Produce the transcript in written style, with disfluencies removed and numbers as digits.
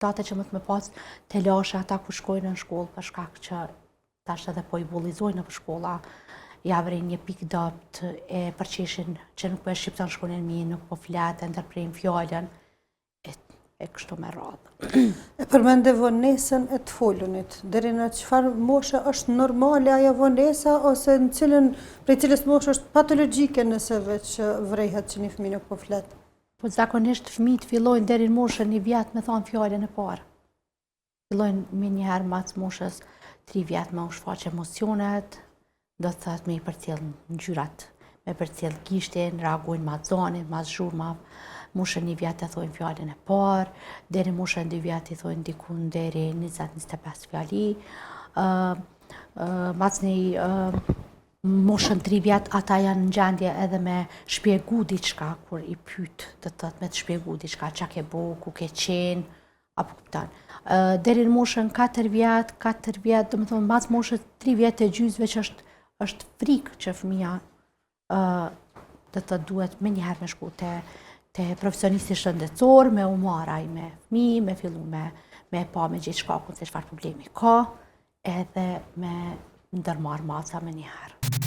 tate që më të me pas të lashe ata ku shkojnë në shkollë për shkak që tash edhe po i bullizojnë në shkolla, javërin një pikë dopt e përqeshin që nuk po e shqipton shkollën mi, nuk po flet, e ndërprejnë fjallën, e kështu me radhë. E përmende vonesën e të folunit, deri në çfarë moshe është normale ajo vonesa, ose prej cilës moshe është patologjike nëse veç vrejhet që një fëmijë nuk po flet? Po zakonisht fëmijët fillojnë deri në moshën 1 vjet me thonë fjallën e parë. Fillojnë me njëherë mas moshës 3 vjet me u shfaq emocionet, do të thëtë me i përcjell ngjyrat, me përcjell gishtin, reagojnë ma zonin, ma zhurma, moshën 1 vjet e thojnë fjallën e parë, deri moshën 2 vjet i thojnë dikun deri 20-25 fjali, mas moshën 3 vjet ata janë në gjendje edhe me shpjegu diçka, kur i pyet, do të thëtë me të shpjegu diçka, çka ke bo, ku ke qenë, apo kupton. Deri në moshën 4 vjet, do të thonë mas moshës 3 vjet e gjysmë që është frikë që fëmija do të duhet me njëherë me shku te profesionisti shëndetësor, me u marraj me fëmijë, me fillu me pa me gjithë shkakun se çfarë problemi ka, edhe me ndërmarr maca me njëherë.